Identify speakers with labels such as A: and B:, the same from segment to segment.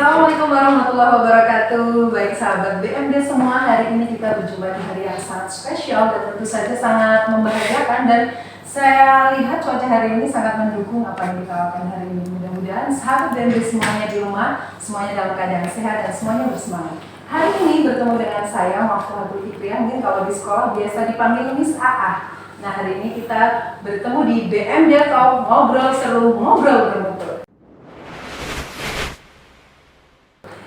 A: Assalamualaikum warahmatullahi wabarakatuh. Baik sahabat BMD semua, hari ini kita berjumpa di hari yang sangat spesial dan tentu saja sangat membahagiakan, dan saya lihat cuaca hari ini sangat mendukung apa yang kita lakukan hari ini. Mudah-mudahan sahabat BMD semuanya di rumah, semuanya dalam keadaan sehat dan semuanya bersemangat. Hari ini bertemu dengan saya Maftuhatul Fikriah, mungkin kalau di sekolah biasa dipanggil Miss AA. Nah, hari ini kita bertemu di BMD atau ngobrol seru, ngobrol bermutu.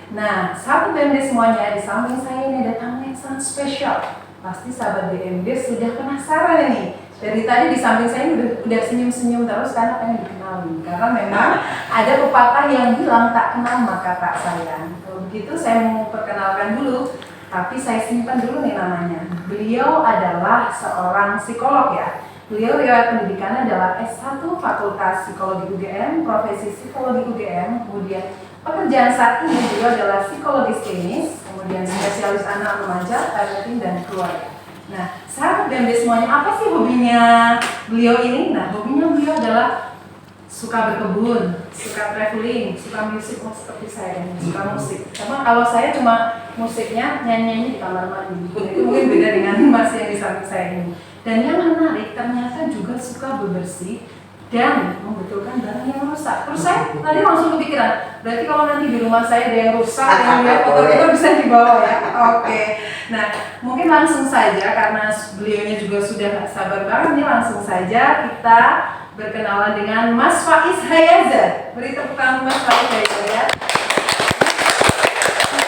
A: Nah, sahabat BMD semuanya, di samping saya ini ada tamu yang sangat spesial. Pasti sahabat BMD sudah penasaran nih. Dari tadi di samping saya udah senyum-senyum terus karena pengen dikenalin. Karena memang ada pepatah yang bilang tak kenal maka tak sayang. Kalau begitu saya mau perkenalkan dulu, tapi saya simpan dulu nih namanya. Beliau adalah seorang psikolog ya. Beliau riwayat pendidikannya adalah S1 Fakultas Psikologi UGM, profesi psikologi UGM, kemudian pekerjaan saat ini beliau adalah psikologis klinis, kemudian spesialis anak remaja, parenting dan keluarga. Nah, sahabat BMD semuanya, apa sih hobinya beliau ini? Nah, hobinya beliau adalah suka berkebun, suka traveling, suka musik, seperti saya ini, suka musik. Sama kalau saya cuma musiknya nyanyi-nyanyi di kamar mandi. Itu mungkin beda dengan Mas yang di samping saya ini. Dan yang menarik, ternyata juga suka bebersih dan membetulkan barang yang rusak. Terus saya tadi langsung kepikiran, berarti kalau nanti di rumah saya ada yang rusak, yang lihat kotor-kotor bisa dibawa ya. Oke. Nah, mungkin langsung saja karena beliaunya juga sudah sabar banget nih, langsung saja kita berkenalan dengan Mas Faiz Hayaza. Beri tepuk tangan Mas Faiz Hayaza ya.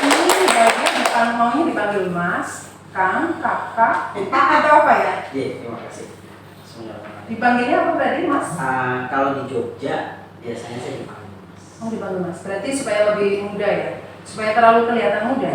A: Ini bagian maunya dipanggil Mas, Kang, Kakak, atau apa ya?
B: Iya, terima kasih.
A: Dipanggilnya apa tadi Mas?
B: Kalau di Jogja biasanya saya dipanggil Mas.
A: Oh, dipanggil Mas. Berarti supaya lebih muda ya? Supaya terlalu kelihatan muda.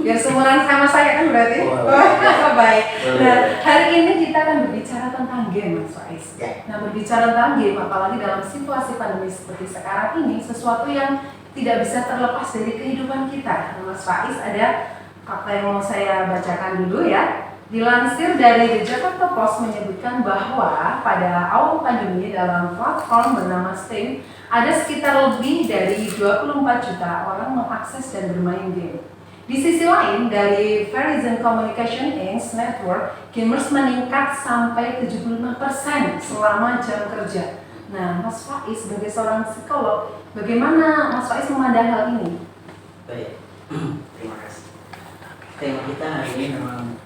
A: Biar seumuran sama saya kan berarti? Oh, baik. Nah, hari ini kita akan berbicara tentang game Mas Faiz.
B: Ya.
A: Nah, berbicara tentang game, apalagi dalam situasi pandemi seperti sekarang ini, sesuatu yang tidak bisa terlepas dari kehidupan kita. Nah, Mas Faiz, ada fakta yang mau saya bacakan dulu ya. Dilansir dari The Jakarta Post menyebutkan bahwa pada awal pandemi dalam platform bernama Steam, ada sekitar lebih dari 24 juta orang mengakses dan bermain game. Di sisi lain, dari Verizon Communication Inc. Network, gamers meningkat sampai 75% selama jam kerja. Nah, Mas Faiz sebagai seorang psikolog, bagaimana Mas Faiz memandang hal ini?
B: Baik, terima kasih. Tema kita hari ini memang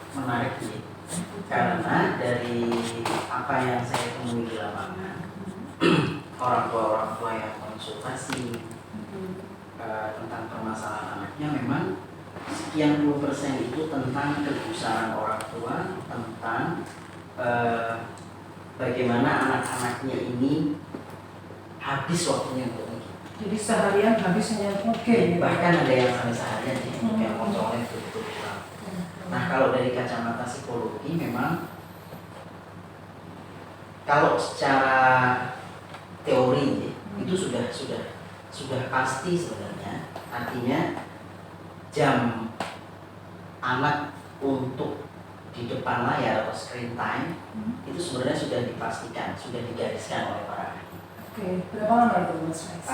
B: menarik nih, karena dari apa yang saya temui di lapangan, orang tua yang konsultasi tentang permasalahan anaknya, memang sekian puluh persen itu tentang kegusaran orang tua tentang bagaimana anak-anaknya ini habis waktunya untuk game.
A: Jadi seharian habisnya game.
B: Bahkan ada yang sampai seharian sih, yang kontrolnya betul-betul kurang. Nah, kalau dari kacamata psikologi memang kalau secara teori itu sudah pasti sebenarnya, artinya jam anak untuk di depan layar atau screen time itu sebenarnya sudah dipastikan, sudah digariskan oleh para ahli.
A: Oke, berapa lama itu Mas Faiz?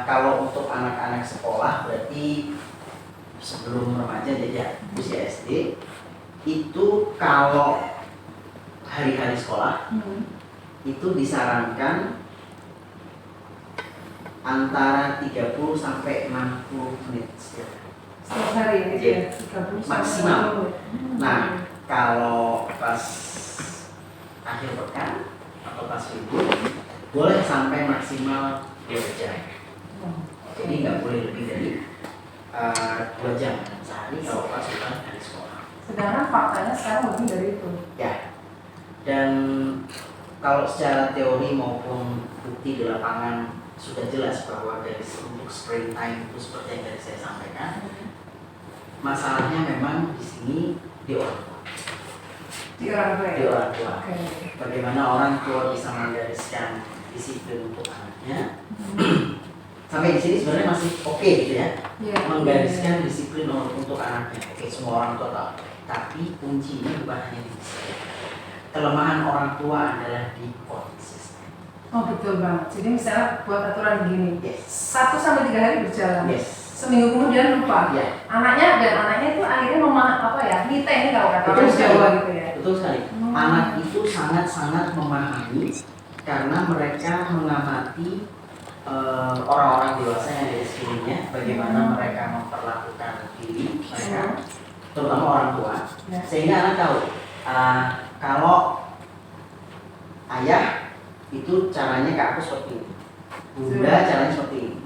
B: Kalau untuk anak-anak sekolah berarti sebelum remaja, jadi usia SD, itu kalau hari-hari sekolah itu disarankan antara 30 sampai 60 menit setiap
A: hari gitu ya? 30
B: maksimal. Nah, kalau pas akhir pekan atau pas libur boleh sampai maksimal 2 jam. Jadi nggak boleh lebih dari 2 jam sehari kalau pas bukan hari sekolah.
A: Sedangkan faktanya sekarang lebih dari itu.
B: Ya. Dan kalau secara teori maupun bukti di lapangan sudah jelas bahwa garis untuk screen time itu seperti yang tadi saya sampaikan. Masalahnya memang di sini di orang tua.
A: Di orang tua.
B: Di orang tua.
A: Okay.
B: Bagaimana orang tua bisa menggariskan disiplin untuk anaknya? Sampai di sini sebenarnya masih oke gitu ya, menggariskan disiplin untuk anaknya. Oke, semua orang tua tahu. Tapi kuncinya bukan hanya di sini. Kelemahan orang tua adalah di konsisten.
A: Oh betul banget. Jadi misalnya buat aturan begini,
B: Yes.
A: 1 sampai 3 hari berjalan,
B: Yes.
A: seminggu kemudian lupa.
B: Ya.
A: Anaknya itu akhirnya nite ini kalau kata
B: Betul
A: orang
B: sekali.
A: Jawa gitu ya.
B: Betul sekali. Anak itu sangat-sangat memahami karena mereka mengamati orang-orang dewasa yang ada di sekelilingnya, bagaimana mereka memperlakukan diri mereka, terutama orang tua,
A: Ya.
B: sehingga anak tahu kalau ayah itu caranya ke aku seperti ini, bunda caranya seperti ini,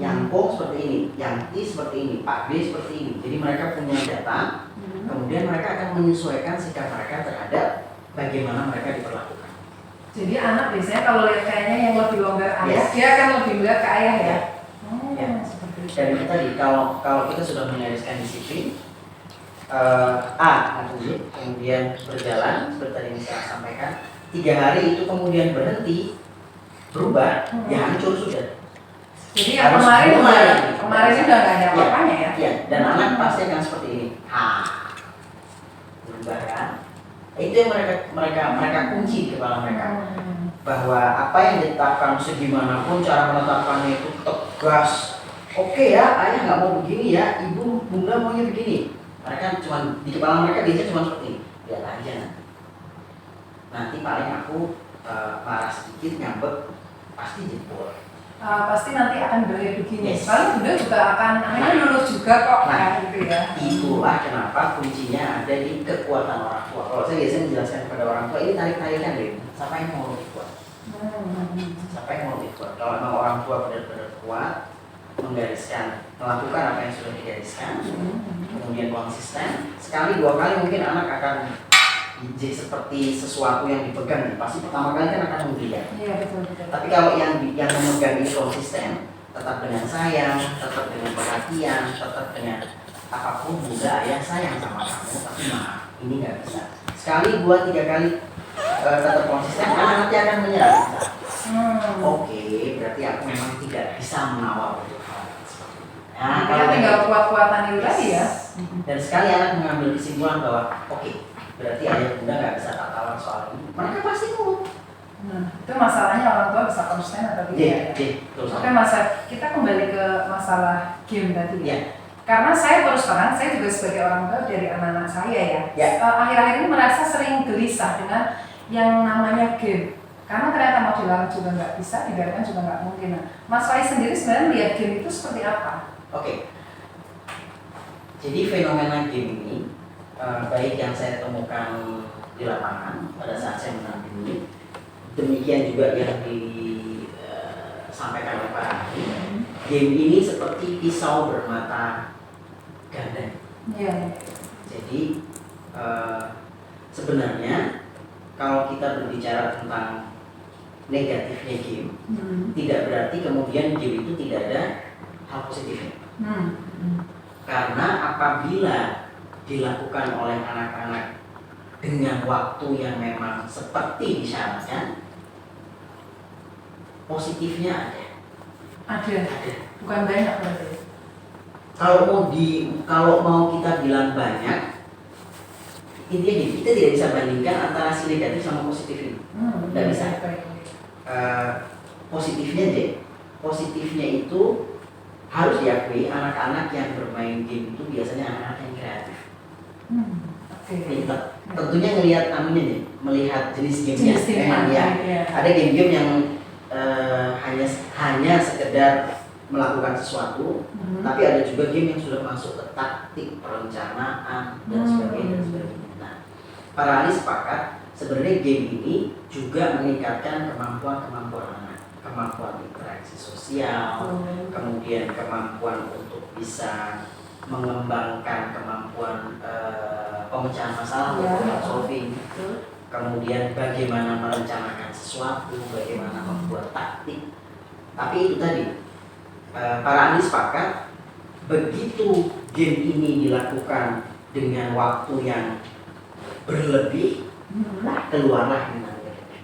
B: yang Po seperti ini, yang Ti seperti ini, Pak B seperti ini. Jadi mereka punya data, kemudian mereka akan menyesuaikan sikap mereka terhadap bagaimana mereka diperlakukan.
A: Jadi anak biasanya kalau lihat kayaknya yang lebih longgar ayah,
B: Yes.
A: dia akan lebih melihat ke ayah ya.
B: Ya.
A: Seperti itu.
B: Dan itu tadi, kalau kita sudah menggariskan disiplin, kemudian berjalan seperti tadi yang saya sampaikan, 3 hari itu kemudian berhenti, berubah, ya hancur sudah.
A: Jadi yang
B: Harus
A: kemarin
B: mulai.
A: ini udah nggak ada
B: Ya.
A: apa-apanya ya.
B: Ya, dan anak pasti akan seperti ini. Berubah kan? Itu yang mereka kunci di kepala mereka. Bahwa apa yang ditetapkan segimanapun cara menetapkannya itu tegas. Oke ya, ayah nggak mau begini ya, ibu, bunda maunya begini. Mereka cuma di kepala mereka biasanya cuma seperti ini. Lihat aja nanti paling aku marah sedikit, ngambek, pasti jempol.
A: Pasti nanti akan berakhir begini.
B: Yes.
A: Paling bunda juga akan akhirnya lulus juga kok, gitu ya.
B: Itulah kenapa kuncinya ada di kekuatan orang tua. Kalau saya biasanya menjelaskan kepada orang tua, ini tarik-tarikan deh. Siapa yang mau lebih kuat? Siapa yang mau lebih kuat? Kalau memang orang tua benar-benar kuat, menggariskan, melakukan apa yang sudah digariskan, kemudian konsisten, sekali 2 kali mungkin anak akan jadi seperti sesuatu yang dipegang. Pasti pertama kali kan akan menggeliat.
A: Iya betul.
B: Tapi kalau yang memegang ini konsisten, tetap dengan sayang, tetap dengan perhatian, tetap dengan apapun, bunda ayah sayang sama kamu, tapi maaf, ini nggak bisa. Sekali, 2, 3 kali tetap konsisten, anak nanti akan menyerah. Oke, berarti aku memang tidak bisa mengawal untuk hal seperti itu. Nah,
A: Kalau tinggal kuat-kuatan itu tadi ya.
B: Dan sekali anak mengambil kesimpulan bahwa oke, berarti ayah bunda nggak bisa tak tawar soal ini, mereka pasti nurut.
A: Itu masalahnya orang tua bisa konsisten atau tidak ya. Oke kita kembali ke masalah game tadi ya. Karena saya terus terang, saya juga sebagai orang tua dari anak-anak saya ya. Akhir-akhir ini merasa sering gelisah dengan yang namanya game. Karena ternyata mau dilarang juga nggak bisa, dibiarkan juga nggak mungkin. Nah, Mas Faiz sendiri sebenarnya melihat game itu seperti apa?
B: Oke. Jadi fenomena game ini, baik yang saya temukan di lapangan pada saat saya mendampingi, demikian juga yang disampaikan oleh Pak Ahli. Game ini seperti pisau bermata ganda.
A: Iya.
B: Jadi sebenarnya kalau kita berbicara tentang negatifnya game, tidak berarti kemudian game itu tidak ada hal positifnya. Karena apabila dilakukan oleh anak-anak dengan waktu yang memang seperti disyaratkan, positifnya ada.
A: Ada. Bukan banyak berarti.
B: Kalau mau kita bilang banyak, intinya gini, kita tidak bisa bandingkan antara si negatif sama positif ini. Tidak bisa. Positifnya itu harus diakui, anak-anak yang bermain game itu biasanya anak-anak yang kreatif. Tentunya ngelihat melihat jenis gamenya. Memang ya, ada game-game yang hanya sekedar melakukan sesuatu, tapi ada juga game yang sudah masuk ke taktik, perencanaan dan sebagainya. Nah, para ahli sepakat sebenarnya game ini juga meningkatkan kemampuan anak, kemampuan interaksi sosial, kemudian kemampuan untuk bisa mengembangkan kemampuan pemecahan masalah, problem solving, kemudian bagaimana merencanakan sesuatu, bagaimana membuat taktik. Tapi itu tadi, para ahli sepakat begitu game ini dilakukan dengan waktu yang berlebih, keluarlah dengan negatif.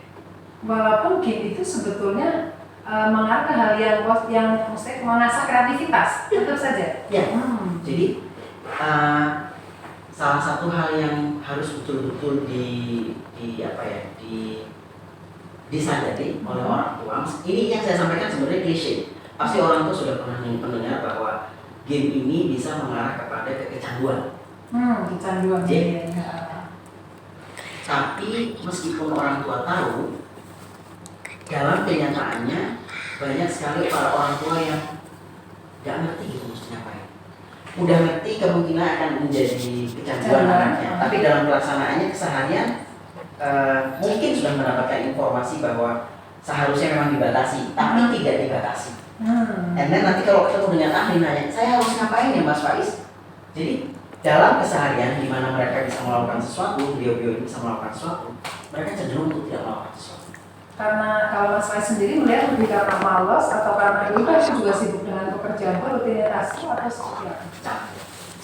A: Walaupun game itu sebetulnya mengarah ke hal yang maksudnya mengasah kreativitas, tentu saja.
B: Ya. Jadi salah satu hal yang harus betul-betul disadari oleh orang tua. Ini yang saya sampaikan sebenarnya klise. Pasti orang tua sudah pernah mendengar bahwa game ini bisa mengarah kepada kecanduan.
A: Kecanduan.
B: Jadi, tapi meskipun orang tua tahu, dalam kenyataannya banyak sekali para orang tua yang nggak ngerti gitu maksudnya apa ya. Udah ngerti kemungkinan akan menjadi kecanduan anaknya, tapi dalam pelaksanaannya keseharian mungkin sudah mendapatkan informasi bahwa seharusnya memang dibatasi, tapi tidak dibatasi. Dan nanti kalau ketemu dengan ahli nanya, saya harus ngapain ya Mas Faiz? Jadi dalam keseharian di mana mereka bisa melakukan sesuatu, beliau-beliau ini bisa melakukan sesuatu, mereka cenderung untuk tidak melakukan sesuatu.
A: Karena kalau Mas Faiz sendiri melihat lebih karena malas atau karena dulu kan juga sibuk dengan pekerjaan rutinitas atau seperti apa?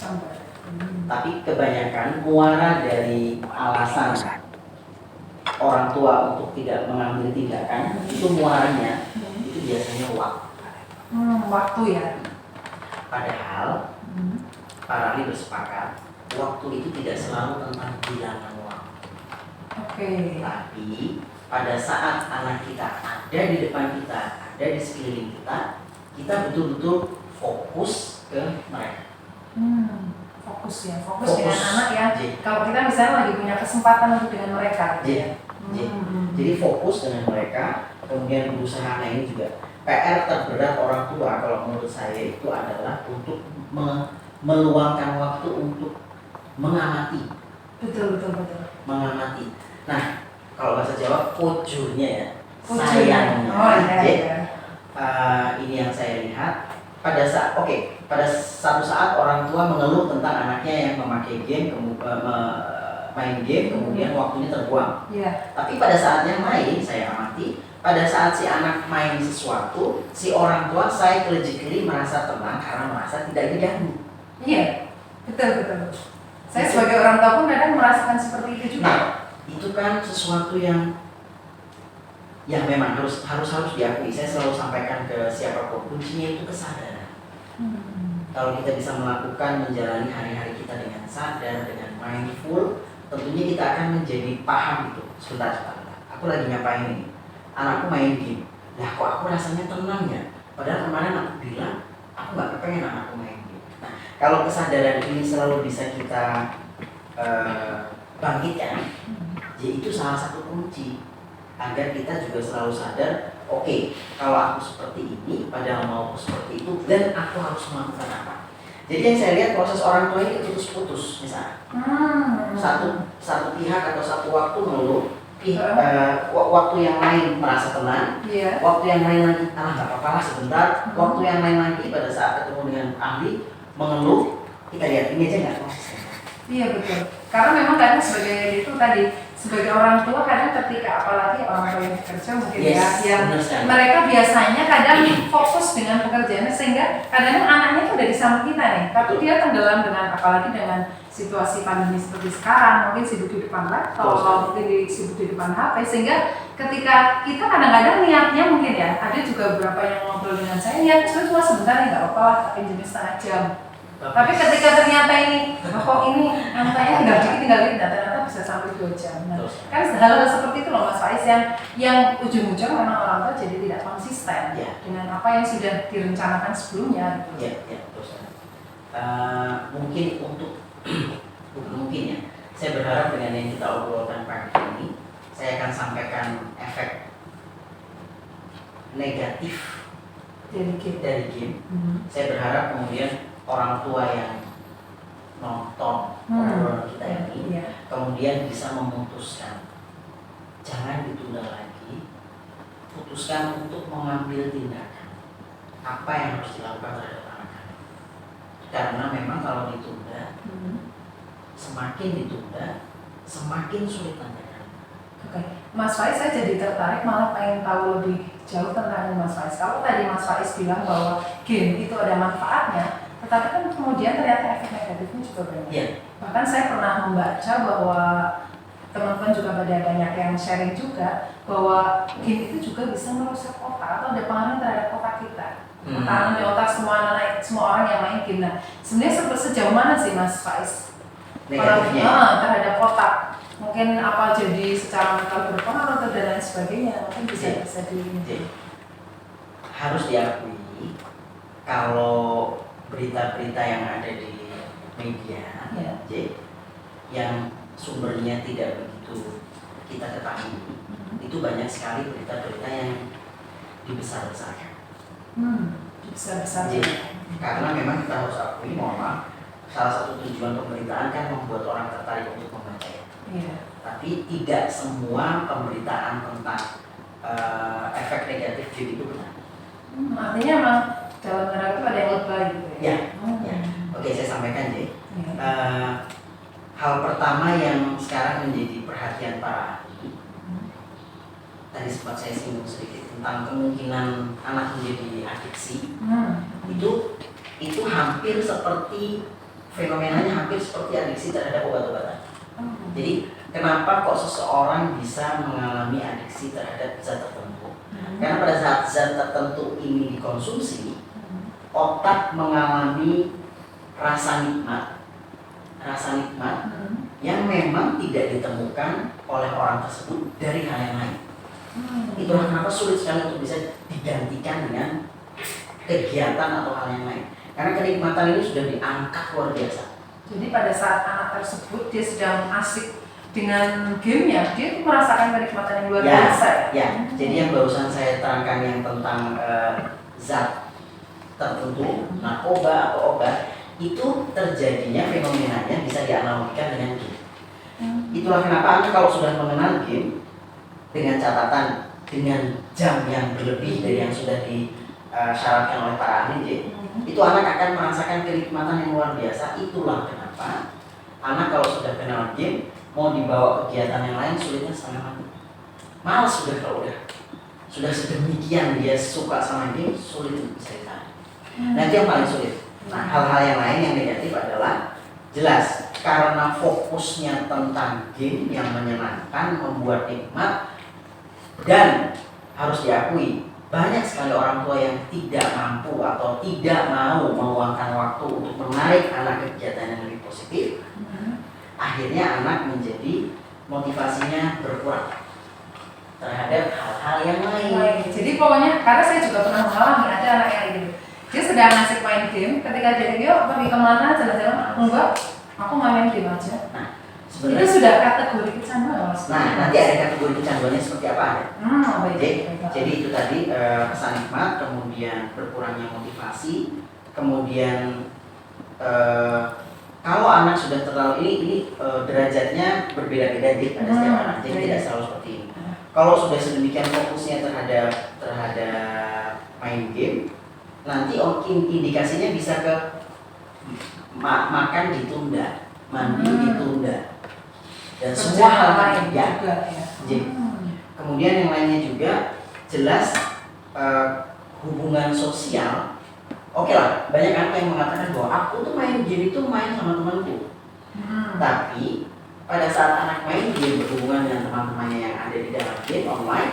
A: Campur.
B: Tapi kebanyakan muara dari alasan orang tua untuk tidak mengambil tindakan itu muaranya itu biasanya waktu.
A: Waktu ya.
B: Padahal para ahli bersepakat waktu itu tidak selalu tentang bilangan waktu. Tapi pada saat anak kita ada di depan kita, ada di sekeliling kita, kita betul-betul fokus ke mereka.
A: Fokus dengan anak ya. Kalau kita misalnya lagi punya kesempatan untuk dengan mereka.
B: Jadi fokus dengan mereka, kemudian berusaha. Nah ini juga PR terberat orang tua kalau menurut saya itu adalah untuk meluangkan waktu untuk mengamati.
A: Betul.
B: Mengamati. Nah, kalau bahasa Jawa kojurnya ya,
A: sayangnya.
B: Ini yang saya lihat pada satu saat orang tua mengeluh tentang anaknya yang memakai game, main game, kemudian waktunya terbuang. Tapi pada saatnya main, saya amati, pada saat si anak main sesuatu, si orang tua psychologically merasa tenang karena merasa tidak diganggu.
A: Iya, betul. Saya sebagai orang tua pun kadang merasakan seperti itu juga.
B: Nah, itu kan sesuatu yang memang harus diakui. Saya selalu sampaikan ke siapapun, kuncinya itu kesadaran. Kalau kita bisa melakukan menjalani hari-hari kita dengan sadar, dengan mindful, tentunya kita akan menjadi paham gitu. Sebentar. Aku lagi ngapain ini? Anakku main game. Lah kok aku rasanya tenang ya? Padahal kemarin aku bilang aku nggak kepengen anakku main game. Nah, kalau kesadaran ini selalu bisa kita bangkitkan, ya itu salah satu kunci agar kita juga selalu sadar, oke, kalau aku seperti ini, padahal mau aku seperti itu, dan aku harus melakukan apa. Jadi yang saya lihat proses orang tua ini putus-putus misalnya. Satu pihak atau satu waktu mengeluh, waktu yang lain merasa tenang, waktu yang lain lagi, nggak apa-apa lah sebentar, waktu yang lain lagi pada saat ketemu dengan ahli mengeluh, kita lihat ini aja nggak konsisten.
A: Iya betul. Karena memang kadang sebagai orang tua kadang ketika apalagi orang tua yang bekerja mungkin yang mereka biasanya kadang fokus dengan pekerjaannya sehingga kadang anaknya itu udah di samping kita nih, tapi dia tenggelam dengan apalagi dengan situasi pandemi seperti sekarang, mungkin sibuk di depan laptop, mungkin sibuk di depan HP, sehingga ketika kita kadang-kadang niatnya mungkin ya, ada juga beberapa yang ngobrol dengan saya, niatnya cuma sebentar ya nggak apa-apa lah, pinjemin setengah jam. Tapi ketika ternyata ini, kok ini angkanya tinggal ternyata bisa sampai 2 jam. Nah, kan hal-hal seperti itu loh Mas Faiz yang ujung-ujung memang orang tua jadi tidak konsisten dengan apa yang sudah direncanakan sebelumnya.
B: Mungkin ya, saya berharap dengan yang kita obrolkan pagi ini, saya akan sampaikan efek negatif dari game. Saya berharap kemudian orang tua yang nonton obrolan kita ini kemudian bisa memutuskan, jangan ditunda lagi, putuskan untuk mengambil tindakan apa yang harus dilakukan terhadap anak-anak. Karena memang kalau ditunda, semakin ditunda, semakin sulit tanyakan.
A: Mas Faiz, saya jadi tertarik malah pengen tahu lebih jauh tentang Mas Faiz. Kalau tadi Mas Faiz bilang bahwa game itu ada manfaatnya, tetapi kan kemudian ternyata efek negatifnya juga banyak. Bahkan saya pernah membaca bahwa teman-teman juga banyak yang sharing juga bahwa game itu juga bisa merusak otak atau ada pengaruh terhadap otak kita. Pengaruh di otak semua orang yang main game. Nah, sebenarnya sejauh mana sih Mas Faiz pengaruhnya terhadap otak mungkin apa jadi secara mental berpengaruh atau dan lain sebagainya, mungkin bisa di
B: harus diakui kalau berita-berita yang ada di media yang sumbernya tidak begitu kita ketahui, itu banyak sekali berita-berita yang dibesar-besarkan.
A: Besar-besarkan.
B: Karena memang kita harus akui, mohon maaf, salah satu tujuan pemberitaan kan membuat orang tertarik untuk membaca. Tapi tidak semua pemberitaan tentang efek negatif game itu benar.
A: Artinya memang dalam tanda itu ada yang lebay gitu ya?
B: Ya. Oke, saya sampaikan J. Hal pertama yang sekarang menjadi perhatian para ahli, tadi sempat saya singgung sedikit tentang kemungkinan anak menjadi adiksi. Itu hampir seperti fenomenanya hampir seperti adiksi terhadap obat-obatan. Jadi kenapa kok seseorang bisa mengalami adiksi terhadap zat tertentu? Karena pada saat zat tertentu ini dikonsumsi, otak mengalami rasa nikmat yang memang tidak ditemukan oleh orang tersebut dari hal yang lain. Itulah kenapa sulit sekali untuk bisa digantikan dengan kegiatan atau hal yang lain. Karena kenikmatan ini sudah diangkat luar biasa.
A: Jadi pada saat anak tersebut dia sedang asik dengan gamenya, dia merasakan kenikmatan yang luar biasa
B: ya. Jadi yang barusan saya terangkan yang tentang zat tertentu, narkoba atau obat, itu terjadinya fenomenanya bisa dianalogikan dengan game. Itulah kenapa Anda kalau sudah mengenal game dengan catatan dengan jam yang berlebih dari yang sudah disyaratkan oleh para ahli, itu anak akan merasakan kenikmatan yang luar biasa. Itulah kenapa anak kalau sudah kenal game, mau dibawa kegiatan yang lain sulitnya setengah mati. Malas sudah kalau sudah sedemikian dia suka sama game, sulit untuk bisa ditahan. Nanti yang paling sulit. Nah, hal-hal yang lain yang negatif adalah jelas karena fokusnya tentang game yang menyenangkan, membuat nikmat, dan harus diakui banyak sekali orang tua yang tidak mampu atau tidak mau meluangkan waktu untuk menarik anak ke kegiatan yang lebih positif. Akhirnya anak menjadi motivasinya berkurang terhadap hal-hal yang lain.
A: Jadi pokoknya, karena saya juga pernah mengalami ada anak yang gitu, dia sedang asik main game, ketika dia yuk pergi kemana jalan-jalan, enggak, aku main game aja.
B: Nah,
A: itu sudah kategori kecanduan.
B: Nah, nanti ada kategori kecanduannya seperti apa ya? Jadi itu tadi kesan nikmat, kemudian berkurangnya motivasi, kemudian kalau anak sudah terlalu ini derajatnya berbeda-beda pada setiap anak, jadi tidak selalu seperti ini. Kalau sudah sedemikian fokusnya terhadap main game, nanti indikasinya bisa ke makan ditunda, mandi ditunda, dan semua hal lain ya. Kemudian yang lainnya juga jelas hubungan sosial. Oke lah, banyak anak yang mengatakan bahwa aku tuh main game itu main sama temanku. Tapi pada saat anak main game berhubungan dengan teman-temannya yang ada di dalam game online,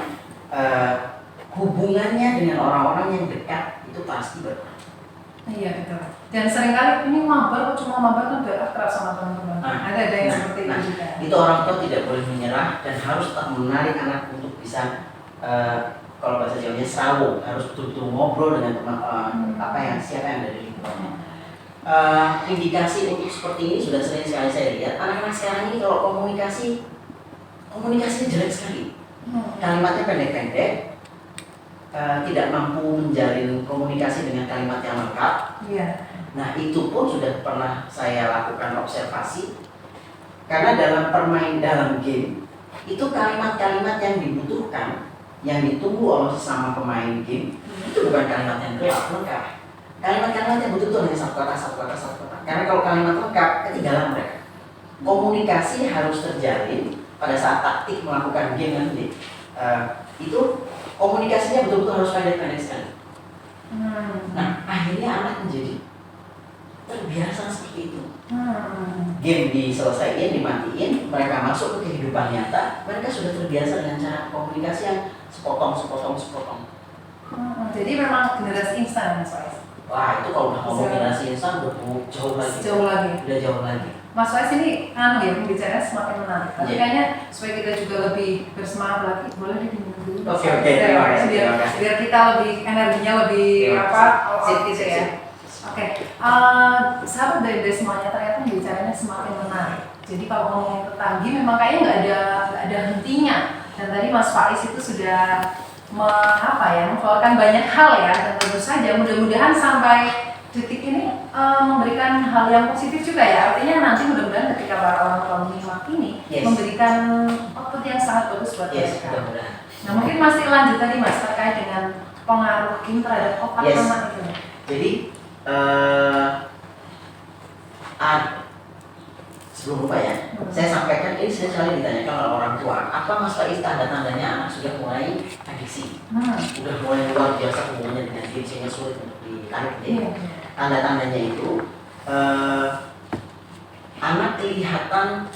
B: hubungannya dengan orang-orang yang dekat itu pasti berkurang.
A: Iya betul. Dan seringkali ini mabar, cuma mabar kan gak akrab sama teman-teman. Ada yang seperti itu juga.
B: Itu orang tua tidak boleh menyerah dan harus tetap menarik anak untuk bisa kalau bahasa Jawanya serawu, harus betul-betul ngobrol dengan teman siapa yang ada di lingkungannya. Indikasi untuk seperti ini sudah sering sekali saya lihat. Anak-anak sekarang ini kalau komunikasinya jelek sekali. Kalimatnya pendek-pendek. Tidak mampu menjalin komunikasi dengan kalimat yang lengkap. Nah, itu pun sudah pernah saya lakukan observasi. Karena dalam game itu kalimat-kalimat yang dibutuhkan, yang ditunggu oleh sesama pemain game, itu bukan kalimat yang lengkap. Kalimat-kalimat yang betul-betul hanya satu kata. Karena kalau kalimat lengkap, ketinggalan mereka. Komunikasi harus terjalin pada saat taktik melakukan game nanti. Itu komunikasinya betul-betul harus pendek-pendek sekali. Nah, akhirnya anak menjadi terbiasa seperti itu. Game diselesaikan, dimatiin, mereka masuk ke kehidupan nyata, mereka sudah terbiasa dengan cara komunikasi yang sepotong.
A: Jadi memang generasi instan Mas Faiz.
B: Wah, itu kalau udah ngomong generasi instan udah jauh lagi.
A: Udah jauh lagi. Mas Faiz ini ya pembicaranya semakin menarik. Tapi kayaknya supaya kita juga lebih bersemangat lagi, boleh diminum dulu.
B: Oke, terima kasih.
A: Biar kita lebih energinya lebih gitu ya. Oke, sahabat dari semuanya ternyata pembicaranya semakin menarik. Jadi kalau ngomongin petani memang kayaknya nggak ada hentinya. Dan tadi Mas Faiz itu sudah mengeluarkan banyak hal ya, dan tentu saja mudah-mudahan sampai detik ini memberikan hal yang positif juga ya. Artinya nanti mudah-mudahan ketika para orang tua menyimak ini memberikan output yang sangat bagus buat mereka. Nah mungkin masih lanjut tadi Mas terkait dengan pengaruh game terhadap otak anak itu.
B: Jadi sebelum lupa ya, saya sampaikan ini sering kali ditanyakan oleh orang tua, apa Mas Faiz tanda-tandanya anak sudah mulai adiksi, sudah mulai luar biasa hubungannya dengan game sehingga sulit untuk ditarik. Tanda-tandanya itu anak kelihatan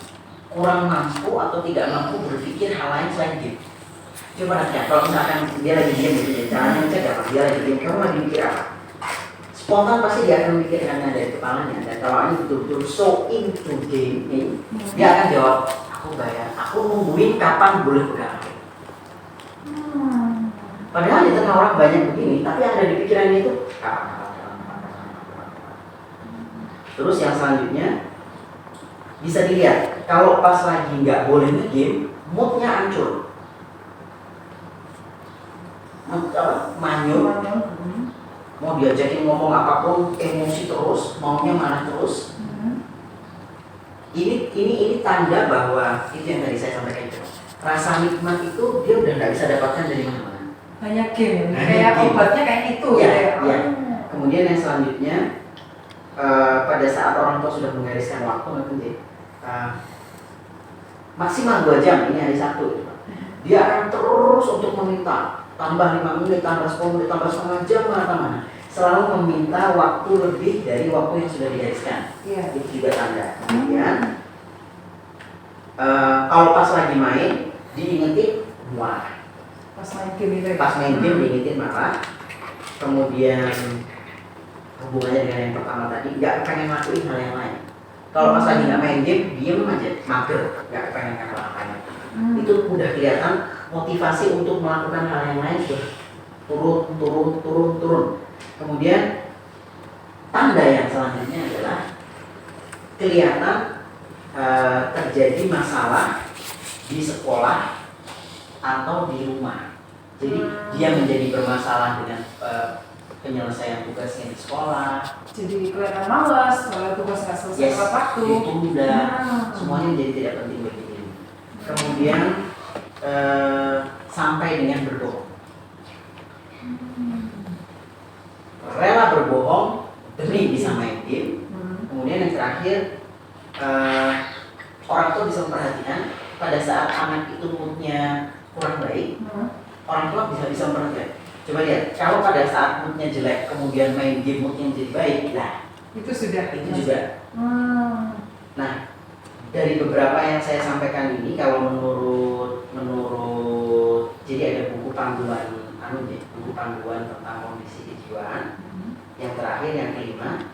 B: kurang mampu atau tidak mampu berpikir hal lain selain game. Coba nanti kalau misalkan dia lagi game gitu ya, caranya cek apa, dia lagi game, kamu lagi mikir apa? Spontan pasti dia akan memikirkan dari kepalanya, dan kalau ini betul-betul so into game ini, dia akan jawab, aku nungguin kapan boleh pegang. Padahal di tengah orang banyak begini, tapi yang ada di pikirannya itu kapan. Terus yang selanjutnya bisa dilihat, kalau pas lagi nggak boleh nge-game, moodnya hancur, manyun. Mau diajakin ngomong apapun emosi terus, maunya marah terus. Ini tanda bahwa itu yang tadi saya sampaikan itu. Rasa nikmat itu dia udah nggak bisa dapatkan dari mana-mana.
A: Banyak game, kayak obatnya kayak itu.
B: Ya. Kemudian yang selanjutnya pada saat orang tua sudah menggariskan waktu nanti maksimal 2 jam, ini hari Sabtu, dia akan terus untuk meminta tambah 5 menit, tambah 10 menit, tambah setengah jam, mana-mana. Selalu meminta waktu lebih dari waktu yang sudah digariskan. Itu juga tanda. Kemudian kalau pas lagi main, diingetin marah. Pas main game diingetin marah. Kemudian hubungannya dengan yang pertama tadi, nggak pengen ngelakuin hal yang lain. Kalau pas lagi nggak main game, diem aja, mager, nggak pengen ngapa-ngapain. Itu udah kelihatan motivasi untuk melakukan hal yang lain sudah turun. Kemudian tanda yang selanjutnya adalah kelihatan terjadi masalah di sekolah atau di rumah. Jadi dia menjadi bermasalah dengan penyelesaian tugasnya di sekolah. Jadi
A: kelihatan malas, kalau tugas nggak selesai tepat waktu.
B: Ditunda, semuanya menjadi tidak penting bagi dia. Kemudian sampai dengan berbohong. Rela berbohong demi bisa main game. Kemudian yang terakhir orang tua bisa memperhatikan pada saat anak itu moodnya kurang baik, orang tua bisa memperhatikan. Coba lihat, kalau pada saat moodnya jelek kemudian main game moodnya jadi baik, itu juga. Nah, dari beberapa yang saya sampaikan ini, kalau menurut jadi ada buku panduan tentang kondisi kejiwaan. Yang terakhir, yang kelima,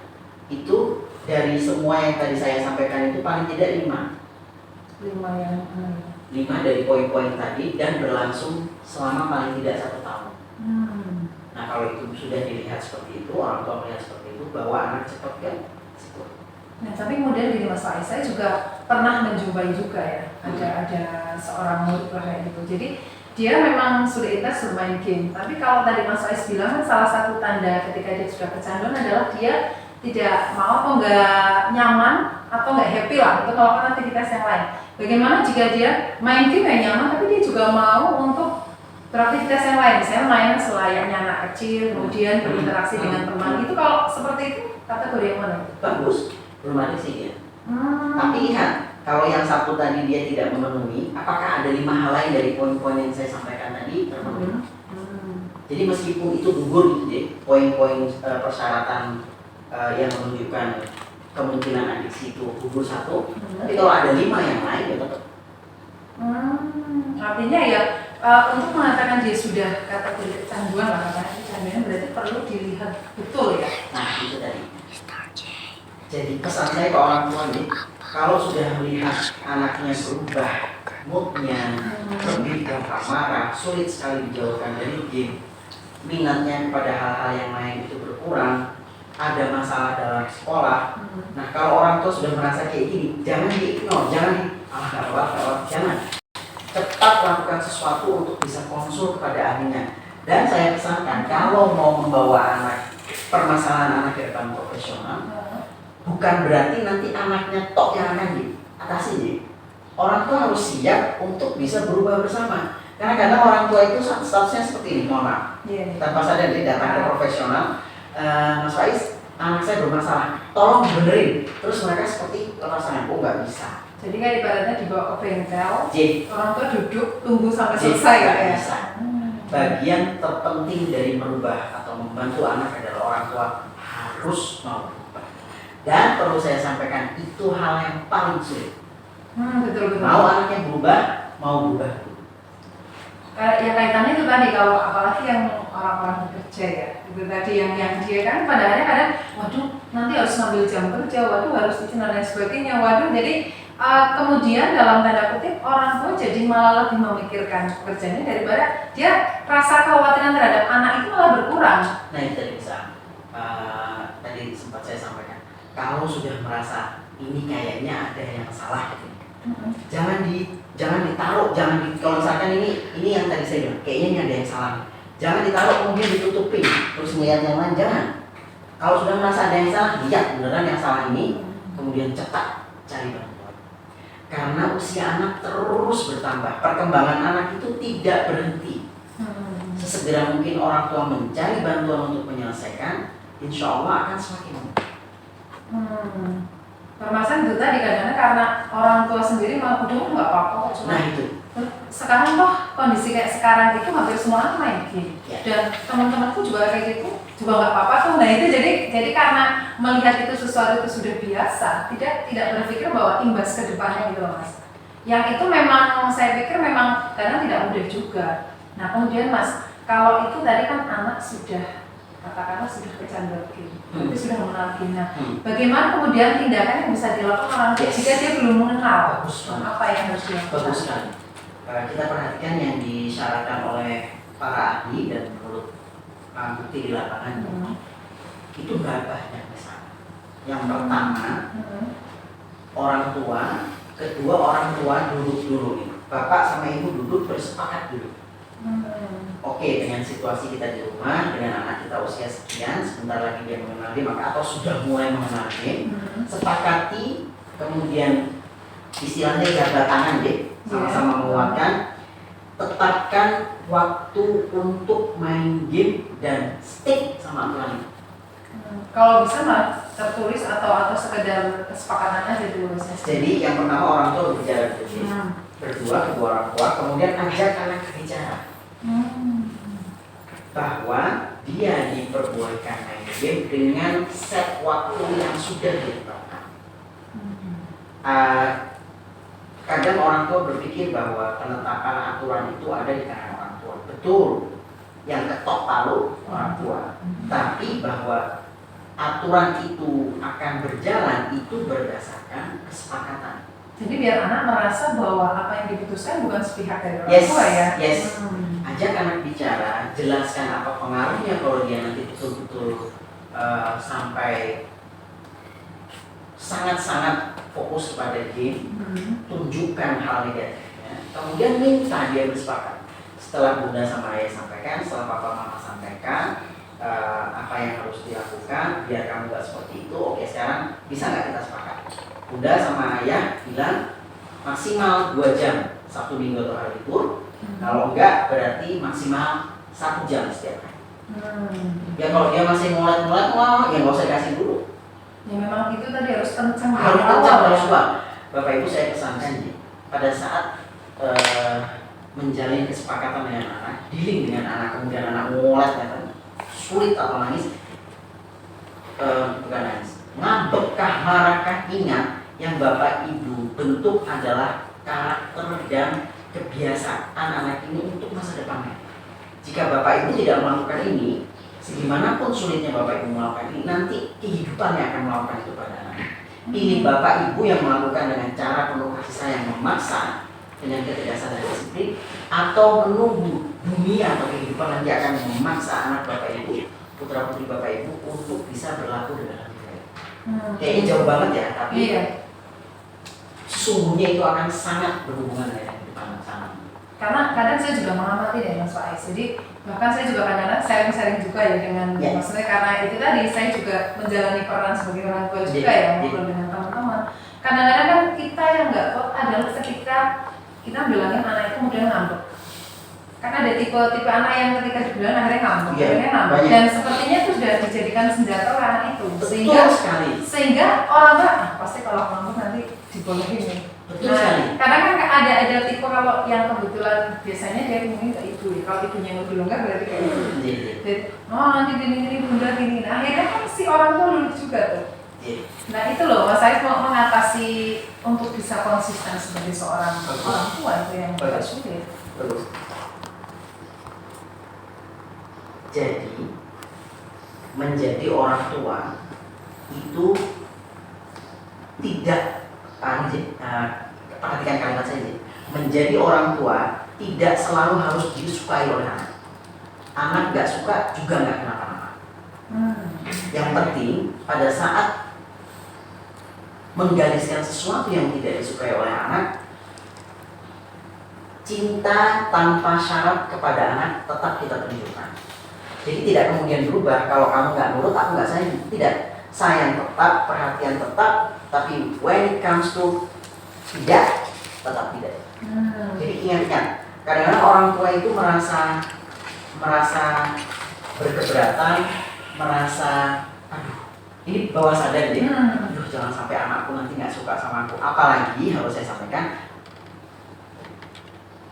B: itu dari semua yang tadi saya sampaikan itu paling tidak 5 dari poin-poin tadi, dan berlangsung selama paling tidak 1 tahun. Nah kalau itu sudah dilihat seperti itu, orang tua melihat seperti itu, bahwa anak cepat kan cepat.
A: Nah tapi kemudian di Mas Faiz, saya juga pernah menjumpai juga ya, ada seorang murid kayak gitu. Jadi dia memang sudah intens bermain game, tapi kalau tadi Mas Faiz bilang kan salah satu tanda ketika dia sudah kecanduan adalah dia tidak mau atau nggak nyaman atau nggak happy lah untuk melakukan aktivitas yang lain. Bagaimana jika dia main game yang nyaman, tapi dia juga mau untuk beraktivitas yang lain, misalnya main selayaknya anak kecil, kemudian berinteraksi dengan teman. Itu kalau seperti itu kategori yang mana?
B: Bagus, belum ada sih ya. Tapi lihat, kalau yang satu tadi dia tidak memenuhi, apakah ada 5 hal lain dari poin-poin yang saya sampaikan tadi terpenuhi? Jadi meskipun itu gugur gitu deh, poin-poin persyaratan yang menunjukkan kemungkinan adiksi itu gugur 1, tapi kalau ada 5 yang lain ya tetap.
A: Artinya ya untuk mengatakan dia sudah kategori kecanduan lah, karena kecanduan berarti perlu dilihat betul ya.
B: Nah itu tadi. Jadi pesan saya ke orang tua nih, kalau sudah melihat anaknya berubah moodnya, lebih gampang marah, sulit sekali dijauhkan dari game, minatnya kepada hal-hal yang lain itu berkurang, ada masalah dalam sekolah. Nah, kalau orang tua sudah merasa kayak gini, jangan di-ignore, jangan jangan. Cepat lakukan sesuatu untuk bisa konsul kepada ahlinya. Dan saya pesankan, kalau mau membawa permasalahan anak ke depan profesional, bukan berarti nanti anaknya tok yang akan diatasi. Orang tua harus siap untuk bisa berubah bersama. Karena kadang orang tua itu statusnya seperti ini, mohon maaf. Tanpa sadar dia datang ke profesional, Mas Faiz, anak saya bermasalah, tolong benerin. Terus mereka seperti lepas tangan, nggak bisa.
A: Jadi kan ibaratnya dibawa ke bengkel, orang tua duduk tunggu sampai
B: selesai
A: ya.
B: Bisa. Bagian terpenting dari merubah atau membantu anak adalah orang tua harus mau berubah. Dan perlu saya sampaikan, itu hal yang paling sulit.
A: Betul.
B: Mau anaknya berubah, mau berubah.
A: Ya kaitannya itu tadi, kalau apalagi yang orang-orang bekerja ya, itu tadi yang dia kan pada akhirnya kadang, waduh nanti harus ngambil jam kerja, waduh harus izin dan lain sebagainya, waduh jadi kemudian dalam tanda kutip orang tua jadi malah lebih memikirkan pekerjaannya daripada dia rasa kekhawatiran terhadap anak itu malah berkurang.
B: Nah itu tadi bisa, tadi sempat saya sampaikan, kalau sudah merasa ini kayaknya ada yang salah, jangan ditaruh, kalau misalkan ini yang tadi saya bilang, kayaknya ini ada yang salah, jangan ditaruh kemudian ditutupin terus melihat yang lain, jangan. Kalau sudah merasa ada yang salah, lihat beneran yang salah ini, kemudian cepat cari bantuan. Karena usia anak terus bertambah, perkembangan anak itu tidak berhenti. Sesegera mungkin orang tua mencari bantuan untuk menyelesaikan, insya Allah akan semakin mudah.
A: Permasalahan itu tadi kadang-kadang karena orang tua sendiri malah udah nggak apa-apa kok.
B: Nah itu.
A: Sekarang toh kondisi kayak sekarang itu hampir semua orang main game. Dan teman-temanku juga kayak gitu, juga nggak apa-apa tuh. Nah itu jadi karena melihat itu sesuatu itu sudah biasa, tidak berpikir bahwa imbas ke depannya gitu loh Mas. Yang itu memang saya pikir memang karena tidak mudah juga. Nah kemudian Mas, kalau itu tadi kan anak sudah katakanlah sudah kecanduan game, itu sudah mengenal game. Nah, bagaimana kemudian tindakan yang bisa dilakukan orang tua jika dia belum mengenal apa yang harus dilakukan?
B: Bagus sekali. Kita perhatikan yang disyaratkan oleh para ahli dan menurut bukti di lapangan itu nggak banyak misalnya. Yang pertama orang tua, kedua orang tua duduk dulu nih. Bapak sama ibu duduk bersepakat dulu. Oke, dengan situasi kita di rumah, dengan anak kita usia sekian, sebentar lagi dia mengenal game, atau sudah mulai mengenal game, sepakati, kemudian istilahnya jabat tangan deh, sama-sama menguatkan, tetapkan waktu untuk main game dan stick sama aturan.
C: Kalau bisa mah tertulis atau sekedar kesepakatan aja dulu.
B: Jadi yang pertama orang tua berbicara berdua, kedua orang tua, kemudian ajak anak bicara bahwa dia diperbolehkan main game dengan set waktu yang sudah ditetapkan. Kadang orang tua berpikir bahwa penetapan aturan itu ada di tangan orang tua. Betul, yang ketok palu orang tua. Tapi bahwa aturan itu akan berjalan itu berdasarkan kesepakatan.
C: Jadi biar anak merasa bahwa apa yang diputuskan bukan sepihak dari orang tua ya.
B: Yes. Ajak anak bicara, jelaskan apa pengaruhnya kalau dia nanti betul-betul sampai sangat-sangat fokus pada game, tunjukkan hal negatifnya, kemudian minta dia bersepakat. Setelah bunda sama ayah sampaikan, setelah papa mama sampaikan apa yang harus dilakukan biar kamu gak seperti itu. Oke, sekarang bisa nggak kita sepakat? Bunda sama ayah bilang maksimal 2 jam Sabtu Minggu atau hari libur. Kalau enggak berarti maksimal 1 jam setiap hari. Ya kalau dia masih mulai-mulai, ya nggak usah kasih dulu.
C: Ya memang itu tadi harus kencang.
B: Harus kencang, harus kuat. Bapak Ibu saya pesankan nih, pada saat menjalin kesepakatan dengan anak, dealing dengan anak, kemudian anak mulai sulit atau nangis, bukan nangis, ngabekkah, marahkah, ingat yang Bapak Ibu bentuk adalah karakter dan kebiasaan anak ini untuk masa depannya. Jika Bapak Ibu tidak melakukan ini, segimanapun sulitnya Bapak Ibu melakukan ini, nanti kehidupannya akan melakukan itu pada anak. Pilih bapak ibu yang melakukan dengan cara penuh kasih sayang memaksa dengan ketegasan dan disiplin, atau menunggu dunia atau kehidupan nanti akan memaksa anak bapak ibu, putra putri bapak ibu untuk bisa berlaku dengan lebih baik. Kayaknya jauh banget ya, tapi
A: Iya.
B: sesungguhnya itu akan sangat berhubungan dengan kehidupan bersama.
A: Karena kadang saya juga mengamati deh Mas Faiz. Jadi bahkan saya juga kadang-kadang sharing-sharing juga ya dengan maksudnya karena itu tadi saya juga menjalani peran sebagai orang tua juga ya ngobrol dengan teman-teman. Kadang-kadang kan kita yang nggak kuat adalah ketika kita bilangin anak itu kemudian ngambek. Karena ada tipe-tipe anak yang ketika dibilang akhirnya ngambek, dan sepertinya itu sudah dijadikan senjata orang itu. Sehingga orang tua pasti kalau ngambek nanti dibolehin nih. Nah, karena kan ada tipe kalau yang kebetulan biasanya dia ngomongin ke ibu ya. Kalau ibunya yang lebih longgar berarti kayak ibu. Jadi, nanti gini bunda gini. Nah, akhirnya kan si orang tua lulus juga tuh. Nah itu loh, Mas Said mau mengatasi untuk bisa konsisten sebagai seorang orang tua itu yang agak sulit.
B: Jadi menjadi orang tua itu tidak perhatikan kalimat saya. Menjadi orang tua tidak selalu harus disukai oleh anak. Anak gak suka juga gak kenapa-napa. Yang penting pada saat menggariskan sesuatu yang tidak disukai oleh anak, cinta tanpa syarat kepada anak tetap kita tunjukkan. Jadi tidak kemudian berubah, kalau kamu nggak nurut, aku nggak sayang. Tidak, sayang tetap, perhatian tetap, tapi when it comes to tidak, tetap tidak. Jadi ingat, kadang-kadang orang tua itu merasa berkeberatan, merasa ini bawah sadar deh, jangan sampai anakku nanti nggak suka sama aku. Apalagi harus saya sampaikan,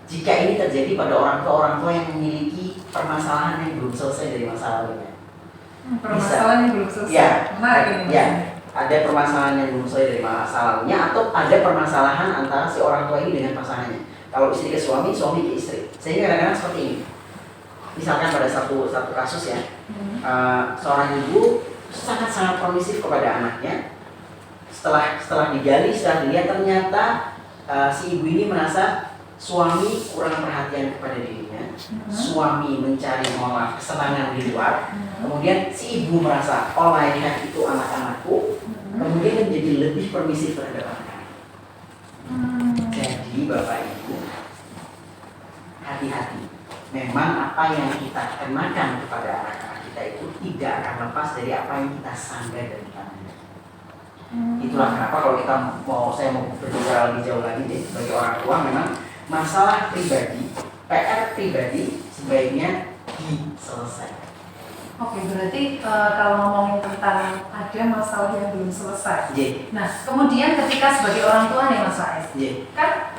B: jika ini terjadi pada orang tua yang memiliki permasalahan yang belum selesai dari masa lalunya.
A: Permasalahan yang belum selesai.
B: Ya,
A: menarik ini.
B: Ya, ada permasalahan yang belum selesai dari masa lalunya, atau ada permasalahan antara si orang tua ini dengan pasangannya. Kalau istri ke suami, suami ke istri. Sehingga kadang-kadang seperti ini. Misalkan pada satu kasus ya, seorang ibu sangat-sangat permisif kepada anaknya. Setelah digali, setelah dilihat ternyata si ibu ini merasa suami kurang perhatian kepada dirinya, suami mencari kesenangan di luar, kemudian si ibu merasa all I have itu anak-anakku, kemudian menjadi lebih permisif terhadap anak. Jadi Bapak Ibu, hati-hati. Memang apa yang kita kenakan kepada anak-anak kita itu tidak akan lepas dari apa yang kita sanggah dari tangannya. Itulah kenapa kalau saya mau berbicara lebih jauh lagi deh, sebagai orang tua memang masalah pribadi, PR pribadi sebaiknya diselesaikan.
A: Oke, berarti kalau ngomongin tentang ada masalah yang belum selesai. Nah, kemudian ketika sebagai orang tua nih Mas Faiz, kan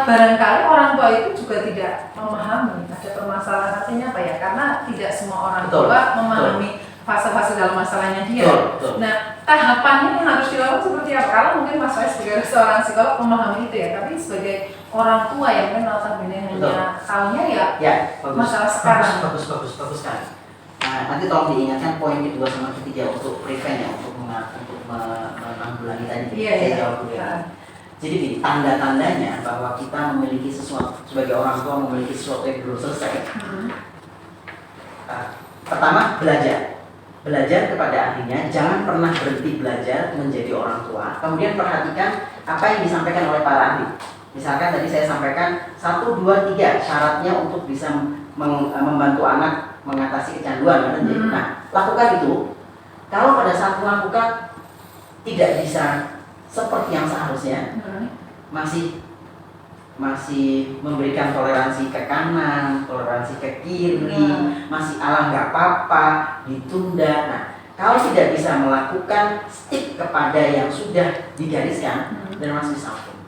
A: barangkali orang tua itu juga tidak memahami ada permasalahan, artinya apa ya? Karena tidak semua orang tua memahami fase-fase dalam masalahnya dia. Nah, tahapannya yang harus dilakukan seperti apa? Kalau mungkin Mas Faiz sebagai seorang psikolog memahami itu ya, tapi sebagai orang tua yang kan notabene hanya tahunya ya masalah sekarang.
B: Bagus sekali. Nah, nanti tolong diingatkan poin kedua sama ketiga untuk prevent ya, untuk menanggulangi tadi. Saya jawab dulu ya. Jadi gini, tanda-tandanya bahwa kita memiliki sesuatu, sebagai orang tua memiliki sesuatu yang belum selesai. Pertama, belajar kepada ahlinya, jangan pernah berhenti belajar menjadi orang tua. Kemudian perhatikan apa yang disampaikan oleh para ahli. Misalkan tadi saya sampaikan 1, 2, 3 syaratnya untuk bisa membantu anak mengatasi kecanduan. Nah, lakukan itu. Kalau pada saat melakukan tidak bisa seperti yang seharusnya, masih memberikan toleransi ke kanan, toleransi ke kiri, masih alah nggak apa-apa, ditunda. Nah, kalau tidak bisa melakukan, stick kepada yang sudah digariskan dan masih sambung.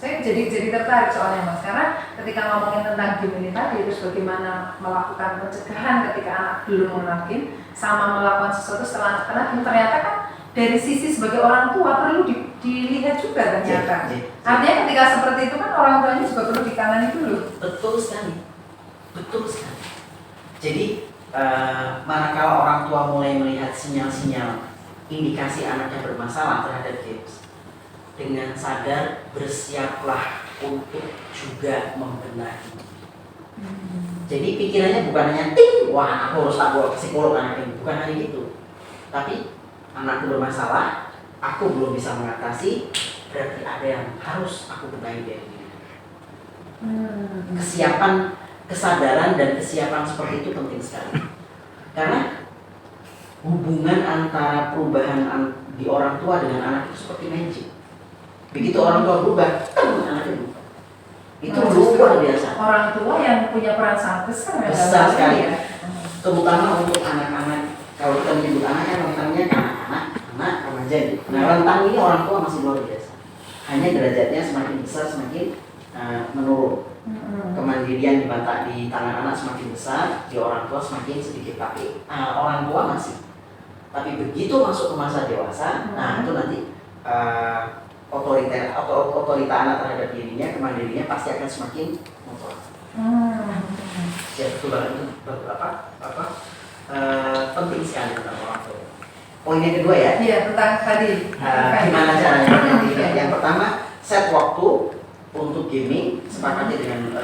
A: Saya jadi tertarik soalnya Mas, karena ketika ngomongin tentang game ini tadi, terus bagaimana melakukan pencegahan ketika anak belum menagih, sama melakukan sesuatu setelah anak kena, ternyata kan dari sisi sebagai orang tua perlu dilihat juga ternyata. Artinya ketika seperti itu kan orang tuanya juga perlu dikanani dulu.
B: Betul sekali. Jadi manakala orang tua mulai melihat sinyal-sinyal indikasi anaknya bermasalah terhadap games, dengan sadar bersiaplah untuk juga membenahi. Jadi pikirannya bukan hanya ting, wah aku harus bawa ke psikolog anak ini, bukan hanya gitu. Tapi anakku bermasalah, aku belum bisa mengatasi, berarti ada yang harus aku benahi dari diri. Kesiapan, kesadaran dan kesiapan seperti itu penting sekali. Karena hubungan antara perubahan di orang tua dengan anak itu seperti magic. Begitu orang tua berubah, anaknya berubah. Itu luar biasa.
A: Orang tua yang punya peran sangat besar
B: Besar sekali
A: ya.
B: Terutama untuk anak-anak. Kalau kita menyebut anak kan rentannya anak remaja. Nah rentang ini orang tua masih luar biasa. Hanya derajatnya semakin besar semakin menurun. Kemandirian di tangan anak semakin besar, di orang tua semakin sedikit. Tapi orang tua masih. Tapi begitu masuk ke masa dewasa, nah itu nanti otorita anak terhadap dirinya, kemandiriannya pasti akan semakin muncul. Ya betul banget, itu beberapa penting sekali tentang orang tua. Poin yang kedua ya.
A: Iya, tentang tadi.
B: Gimana caranya? Yang pertama, set waktu untuk gaming, sepakati dengan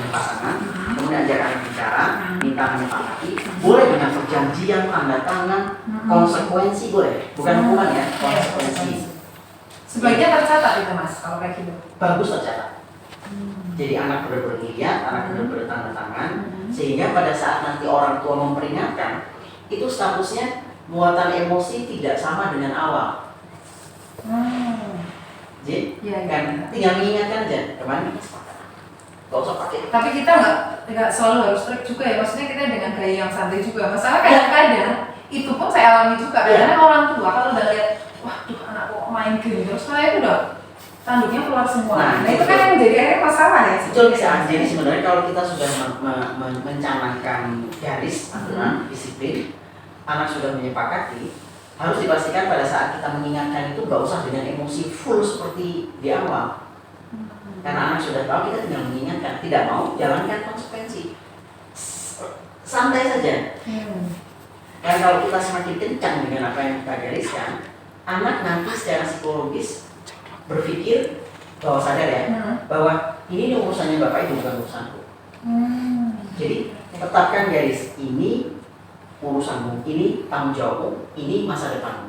B: pasangan, kemudian ajak anak bicara, minta menyepakati, boleh dengan perjanjian, tanda tangan, konsekuensi boleh, bukan hukuman ya, konsekuensi.
A: Sebaiknya tercatat itu mas, kalau kayak gitu.
B: Bagus tercatat. Jadi anak benar-benar lihat, anak benar-benar tanda tangan, sehingga pada saat nanti orang tua memperingatkan, itu statusnya muatan emosi tidak sama dengan awal. Jadi kan tinggal mengingatkan aja, kemarin kita sepakat, gak usah pakai.
A: Tapi kita nggak selalu harus strict juga ya, maksudnya kita dengan gaya yang santai juga. Masalah kadang-kadang itu pun saya alami juga. Karena orang tua kalau udah lihat, wah tuh anak kok main game terus, saya itu udah tanduknya keluar semua. Nah itu kan yang jadi akhirnya masalah ya.
B: Betul bisa. Jadi sebenarnya kalau kita sudah mencanangkan garis aturan disiplin, anak sudah menyepakati, harus dipastikan pada saat kita mengingatkan itu gak usah dengan emosi full seperti di awal. Karena anak sudah tahu, kita tinggal mengingatkan, tidak mau jalankan konsekuensi. Santai saja. Karena kalau kita semakin kencang dengan apa yang kita gariskan, anak nanti secara psikologis berpikir bahwa sadar ya, bahwa ini urusannya bapak, itu bukan urusanku. Jadi tetapkan garis, ini urusanmu, ini tanggung jawabmu, ini masa depanmu.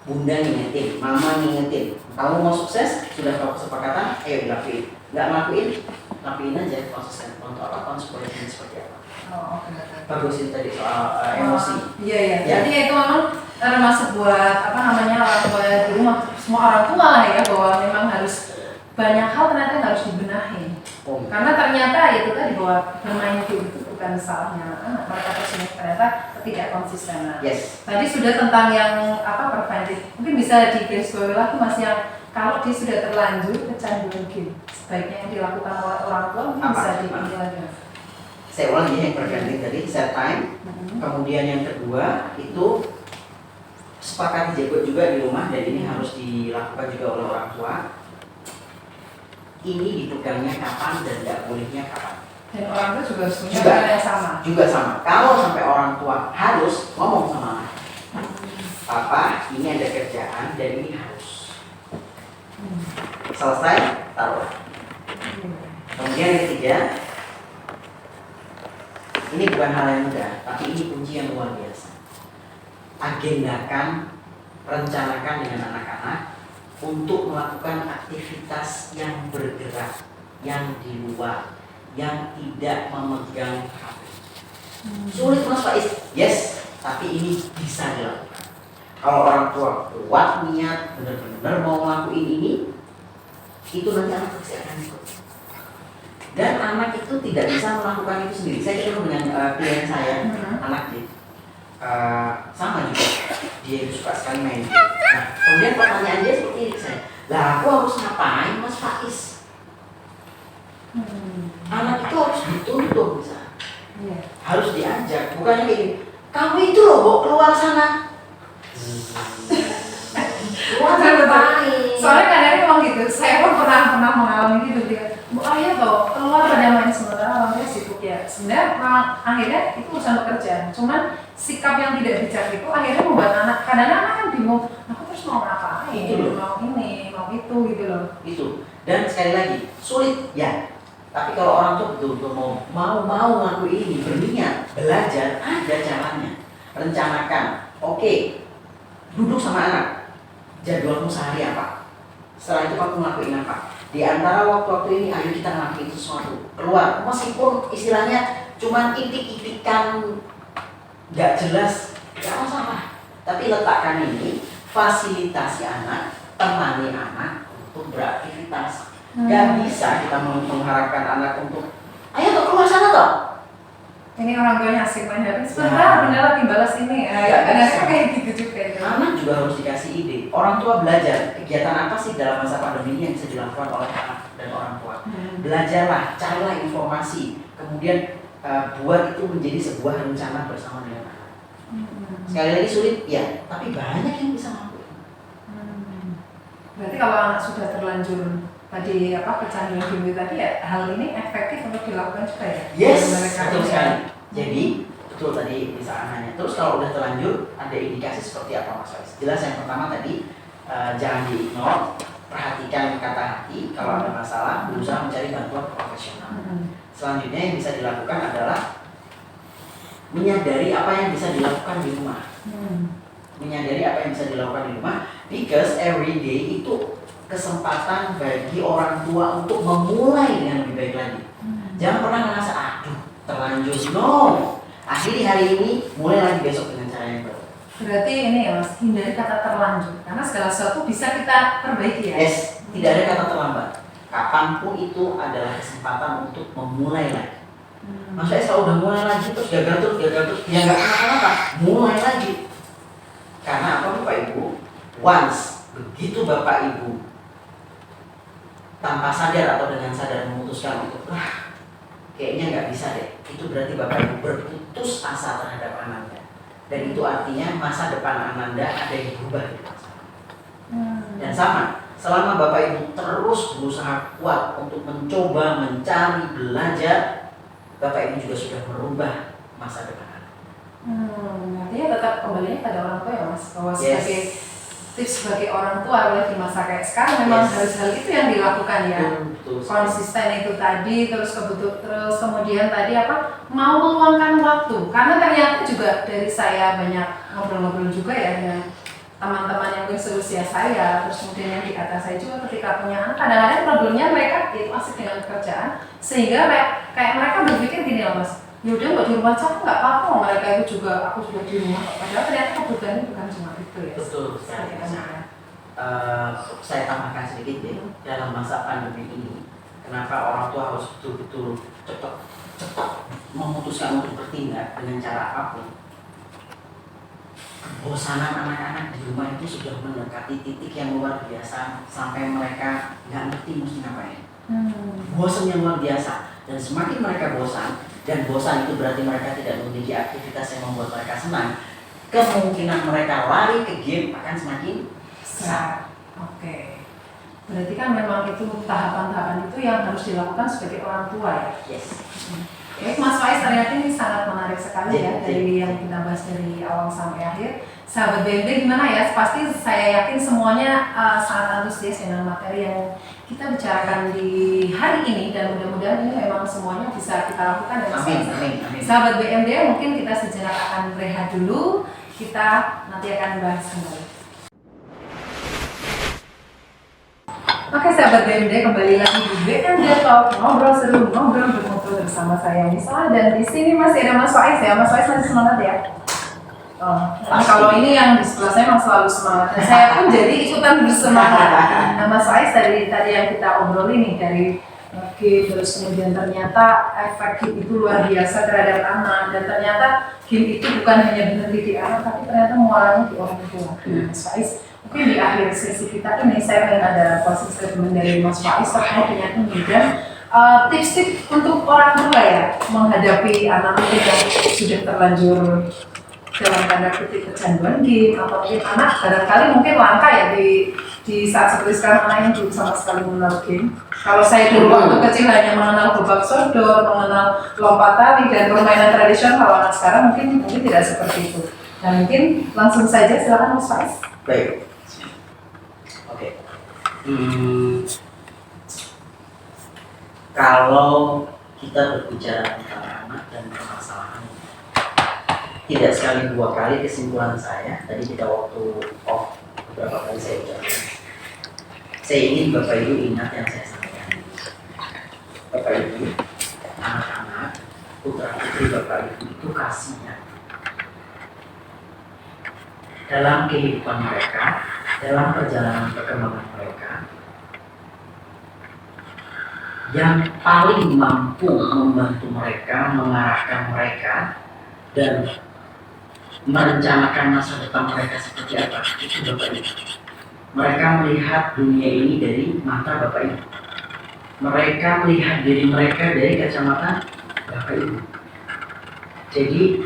B: Bunda ngingetin, mama ngingetin, kamu mau sukses, sudah tahu kesepakatan, ayo dilakuin. Nggak lakuin aja konsisten. Untuk apa, konsekuensinya seperti apa. Bagus itu tadi soal emosi.
A: Iya. Jadi itu memang termasuk buat orang tua di rumah, semua orang tua lah ya, bahwa memang harus banyak hal ternyata yang harus dibenahi. Karena ternyata itu tadi bahwa bermain game itu bukan salahnya anak, mereka tersebut ternyata tidak konsistenan.
B: Yes.
A: Tadi sudah tentang yang preventif, mungkin bisa digarisbawahi lagi mas, yang kalau dia sudah terlanjur kecanduan game, sebaiknya yang dilakukan oleh orang tua mungkin bisa diambil lagi.
B: Saya ulangi yang preventif tadi, set time. Kemudian yang kedua itu sepakati juga di rumah, dan ini harus dilakukan juga oleh orang tua. Ini dipegangnya kapan dan tidak bolehnya kapan.
A: Dan orang tua juga harus punya hal yang sama.
B: Juga sama. Kalau sampai orang tua harus ngomong sama anak, papa ini ada kerjaan dan ini harus. Selesai, taruh. Kemudian yang ketiga, ini bukan hal yang mudah, tapi ini kunci yang luar biasa. Agendakan, rencanakan dengan anak-anak untuk melakukan aktivitas yang bergerak, yang di luar, yang tidak memegang HP. Sulit mas Faiz, yes, tapi ini bisa dilakukan. Kalau orang tua kuat niat, benar-benar mau ngelakuin ini, itu nanti anak pasti akan ikut. Dan anak itu tidak bisa melakukan itu sendiri. Saya ketemu dengan klien saya, anak dia sama juga, dia suka sekali main game. Nah, kemudian pertanyaan dia seperti ini saya, lah aku harus ngapain mas Faiz? Anak itu harus dituntun misalnya, harus diajak, bukannya kayak gini, kamu itu loh bawa keluar sana. Keluar ngapain?
A: Soalnya kadang memang gitu, saya pun pernah mengalami gitu dia. Bu ayah keluar pada main sementara orang dia sibuk ya. Sebenarnya akhirnya itu urusan pekerjaan. Cuman sikap yang tidak bijak itu akhirnya membuat anak, kadang-kadang anak kan bingung, aku terus mau ngapain,
B: Itu loh.
A: mau ini, mau itu gitu loh.
B: Itu. Dan sekali lagi, sulit ya. Tapi kalau orang tuh betul-betul mau ngelakuin ini, berniat, belajar, ada caranya. Rencanakan. Oke, duduk sama anak. Jadwalmu sehari apa? Setelah itu kamu ngelakuin apa? Di antara waktu-waktu ini, ayo kita ngelakuin sesuatu. Keluar, meskipun istilahnya cuman itik-itikan nggak jelas, nggak masalah. Tapi letakkan ini, fasilitasi anak, temani anak untuk beraktivitas. Gak bisa kita mengharapkan anak untuk ayo tuh keluar sana toh.
A: Ini orang tuanya asik main HP, sebentar bener lagi balas ini. Kadang-kadang kayak gitu juga ya.
B: Anak juga harus dikasih ide. Orang tua belajar kegiatan apa sih dalam masa pandemi ini yang bisa dilakukan oleh anak dan orang tua. Belajarlah, carilah informasi, kemudian buat itu menjadi sebuah rencana bersama dengan anak. Sekali lagi sulit, ya, tapi banyak yang bisa melakukan.
A: Berarti kalau anak sudah terlanjur tadi kecanduan game tadi ya, hal ini efektif untuk dilakukan juga ya?
B: Yes,
A: Mereka
B: betul
A: ya.
B: sekali. Jadi betul tadi bisa nanya. Terus kalau udah terlanjur, ada indikasi seperti apa Mas Faiz? Jelas yang pertama tadi jangan diignore, perhatikan kata hati. Kalau ada masalah, berusaha mencari bantuan profesional. Selanjutnya yang bisa dilakukan adalah menyadari apa yang bisa dilakukan di rumah. Menyadari apa yang bisa dilakukan di rumah, because every day itu kesempatan bagi orang tua untuk memulai dengan lebih baik lagi. Jangan pernah merasa aduh terlanjur, no. Akhiri hari ini, mulai lagi besok dengan cara yang baru.
A: Berarti ini ya Mas, hindari kata terlanjur, karena segala sesuatu bisa kita perbaiki ya.
B: Yes, tidak ada kata terlambat. Kapanpun itu adalah kesempatan untuk memulai lagi. Maksudnya kalau udah mulai lagi terus gagal terus, ya nggak kenapa-napa, mulai lagi. Karena apa Bapak Ibu? Once begitu Bapak Ibu tanpa sadar atau dengan sadar memutuskan untuk kayaknya nggak bisa deh, itu berarti Bapak Ibu berputus asa terhadap Ananda, dan itu artinya masa depan Ananda ada yang berubah di masa. Dan sama, selama Bapak Ibu terus berusaha kuat untuk mencoba, mencari, belajar, Bapak Ibu juga sudah merubah masa depan Anda.
A: Artinya tetap kembalinya pada orang tua ya Mas, bahwa
B: Yes.
A: sebagai tips sebagai orang tua adalah di masa kayak sekarang memang
B: Yes.
A: harus hal itu yang dilakukan ya.
B: Betul.
A: Konsisten itu tadi, terus kemudian tadi mau meluangkan waktu, karena ternyata juga dari saya banyak ngobrol-ngobrol juga ya dengan teman-teman yang seusia saya, terus kemudian yang di atas saya juga ketika punya anak, kadang-kadang problemnya mereka itu asik dengan pekerjaan, sehingga kayak mereka berpikir gini loh Mas, yaudah nggak di rumah saja nggak apa-apa, mereka itu juga, aku juga di rumah, padahal ternyata kebutuhannya bukan cuma itu ya.
B: Betul sekali. Saya tambahkan sedikit ya, dalam masa pandemi ini, kenapa orang tua harus betul-betul cepat memutuskan untuk bertindak dengan cara apapun. Kebosanan anak-anak di rumah itu sudah mendekati titik yang luar biasa sampai mereka nggak ngerti mesti ngapain. Bosan yang luar biasa, dan semakin mereka bosan, dan bosan itu berarti mereka tidak memiliki aktivitas yang membuat mereka senang, kemungkinan mereka lari ke game akan semakin besar.
A: Oke. Berarti kan memang itu tahapan-tahapan itu yang harus dilakukan sebagai orang tua ya.
B: Yes.
A: Baik Mas Faiz, ternyata ini sangat menarik sekali ya
B: Iya,
A: dari
B: iya.
A: yang kita bahas dari awal sampai akhir. Sahabat BMD gimana ya? Pasti saya yakin semuanya sangat antusias dengan materi yang kita bicarakan di hari ini, dan mudah-mudahan ini memang semuanya bisa kita lakukan dan
B: Amin, amin, amin.
A: Sahabat BMD, mungkin kita sejenak akan rehat dulu. Kita nanti akan bahas kembali. Oke sahabat BMD, kembali lagi di BMD Talk, ngobrol seru, ngobrol bermutu bersama saya Nisa, dan di sini masih ada Mas Faiz ya. Mas Faiz masih semangat ya? Nah, kalau ini yang di sebelah saya memang selalu semangat, dan saya pun jadi ikutan bersemangat. Nah Mas Faiz tadi yang kita obrolin nih dari game, terus kemudian ternyata efek game itu luar biasa terhadap anak, dan ternyata game itu bukan hanya berhenti di anak, tapi ternyata muaranya di orang tua. Mas Faiz, mungkin di akhir sesi kita ini saya ingin ada closing statement dari Mas Faiz terkait dengan ini, dan tips-tips untuk orang tua ya menghadapi anak yang sudah terlanjur dalam tanda kutip kecanduan game, atau mungkin anak barangkali mungkin langka ya di di saat seperti sekarang anaknya belum sama sekali mengenal game. Kalau saya dulu waktu kecil hanya mengenal gebak sodor, mengenal lompat tali dan permainan tradisional, kalau anak sekarang mungkin tidak seperti itu. Nah mungkin langsung saja silakan Mas Faiz.
B: Baik. Oke. Kalau kita berbicara tentang anak dan permasalahan, tidak sekali dua kali kesimpulan saya tadi kita waktu beberapa kali saya ucapkan. Saya ingin Bapak Ibu ingat yang saya sampaikan. Bapak Ibu, anak-anak, putra putri Bapak Ibu itu kasihan dalam kehidupan mereka, dalam perjalanan perkembangan mereka. Yang paling mampu membantu mereka, mengarahkan mereka, dan merencanakan masa depan mereka seperti apa, itu Bapak Ibu. Mereka melihat dunia ini dari mata Bapak Ibu. Mereka melihat diri mereka dari kacamata Bapak Ibu. Jadi,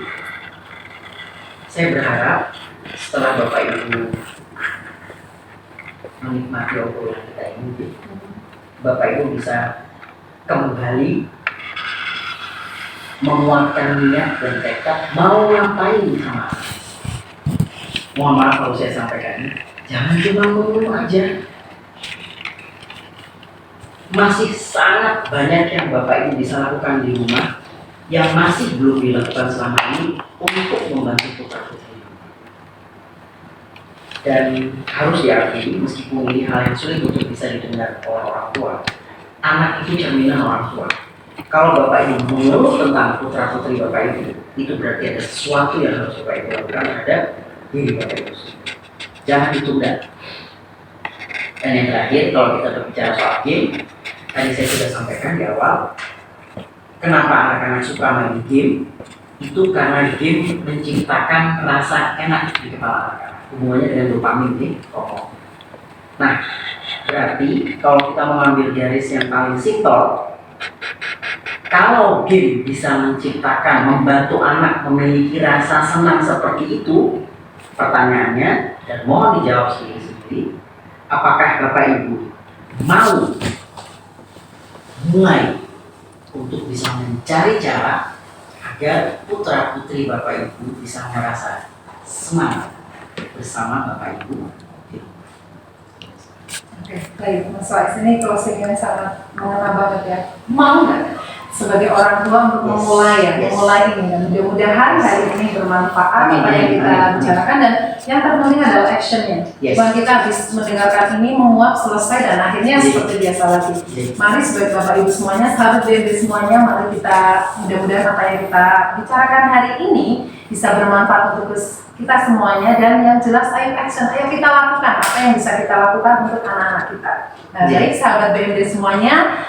B: saya berharap setelah Bapak Ibu menikmati obrolan kita ini, Bapak Ibu bisa kembali menguatkan niat dan tekad mau ngapain sama anak. Mohon maaf kalau saya sampaikan, jangan cuma ngomong aja. Masih sangat banyak yang Bapak Ibu bisa lakukan di rumah yang masih belum dilakukan selama ini untuk membantu putra putri. Dan harus diakui, meskipun ini hal yang sulit untuk bisa didengar oleh orang tua, anak itu cerminan orang tua. Kalau Bapak Ibu mengeluh tentang putra putri Bapak Ibu, itu berarti ada sesuatu yang harus Bapak Ibu lakukan terhadap diri Bapak Ibu. Jangan ditunda. Dan yang terakhir, kalau kita berbicara soal game, tadi saya sudah sampaikan di awal, kenapa anak-anak suka main game? Itu karena game menciptakan rasa enak di kepala anak-anak. Hubungannya dengan dopamin nih, Nah, berarti kalau kita mengambil garis yang paling simpel, kalau game bisa menciptakan, membantu anak memiliki rasa senang seperti itu, pertanyaannya, dan mohon dijawab sendiri-sendiri, apakah Bapak Ibu mau mulai untuk bisa mencari cara agar putra putri Bapak Ibu bisa merasa senang bersama Bapak Ibu?
A: Oke, baik Mas Faiz, ini closingnya sangat mengena banget ya. Mau nggak sebagai orang tua untuk memulai memulai ini, dan mudah-mudahan hari ini bermanfaat apa yang kita bicarakan, dan yang terpenting adalah actionnya. Bukan kita habis mendengarkan ini menguap selesai dan akhirnya seperti biasa lagi. Mari sebagai Bapak Ibu semuanya, sahabat BMD semuanya, mari kita mudah-mudahan apa yang kita bicarakan hari ini bisa bermanfaat untuk kita semuanya, dan yang jelas ayo action, ayo kita lakukan apa yang bisa kita lakukan untuk anak-anak kita. Nah, baik sahabat BMD semuanya,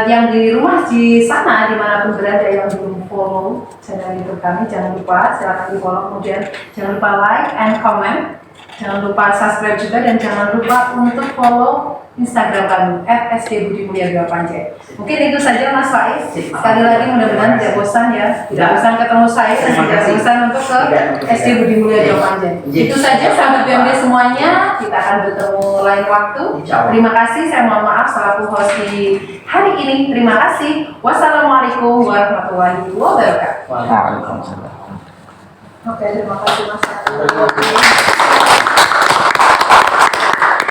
A: yang di rumah di sana dimanapun berada yang belum follow channel YouTube kami, jangan lupa silakan di follow, kemudian jangan lupa like and comment, jangan lupa subscribe juga, dan jangan lupa untuk follow Instagram kami @sdbudimulia2panjai. Mungkin itu saja Mas Faiz. Sekali lagi mudah-mudahan tidak bosan ya, tidak bosan ketemu saya, dan tidak bosan untuk ke SD Budi Mulia 2 Panjai. Itu saja sahabat BMD semuanya, kita akan bertemu lain waktu. Terima kasih, saya mohon maaf selaku host di hari ini. Terima kasih. Wassalamualaikum warahmatullahi wabarakatuh.
B: Waalaikumsalam.
A: Oke, terima kasih Mas.